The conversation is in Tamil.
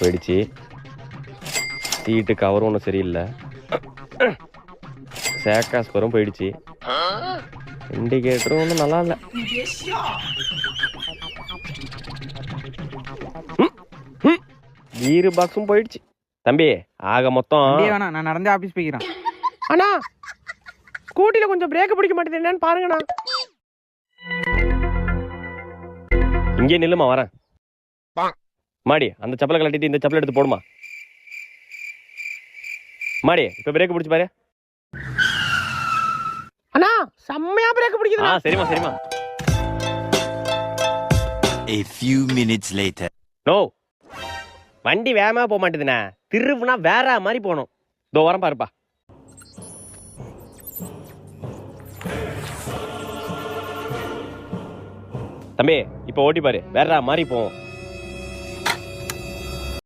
போயிடுச்சு. சீட்டு கவரும் ஒன்றும் சரியில்லை. சேக்காஸ்பரும் போயிடுச்சு. இண்டிகேட்டரும் ஒன்றும் நல்லா இல்லை. கீரு பாக்ஸும் போயிடுச்சு. தம்பி ஆக மொத்தம் வேணாம், நான் நடந்தே ஆபீஸ் போய்க்கிறேன். அண்ணா ஸ்கூட்டில கொஞ்சம் பிரேக் பிடிக்க மாட்டேது, என்னன்னு பாருங்கண்ணா. இங்கே நில்லுமா, வரேன். மாடி அந்த செப்பலை கழட்டிட்டு இந்த செப்பலை எடுத்து போடுமா. மாடி இப்ப பிரேக் பிடிச்சு பாரு. அண்ணா செம்மையா பிரேக் பிடிக்குது. சரிமா சரிமா. A few minutes later. No, வண்டி வேகமா போக மாட்டேதுண்ணா. திருவுனா வேற மாதிரி போகணும். இதோ வரேன் பாருப்பா. தம்பி இப்ப ஓட்டி பாரு, வேற மாதிரி போவோம்.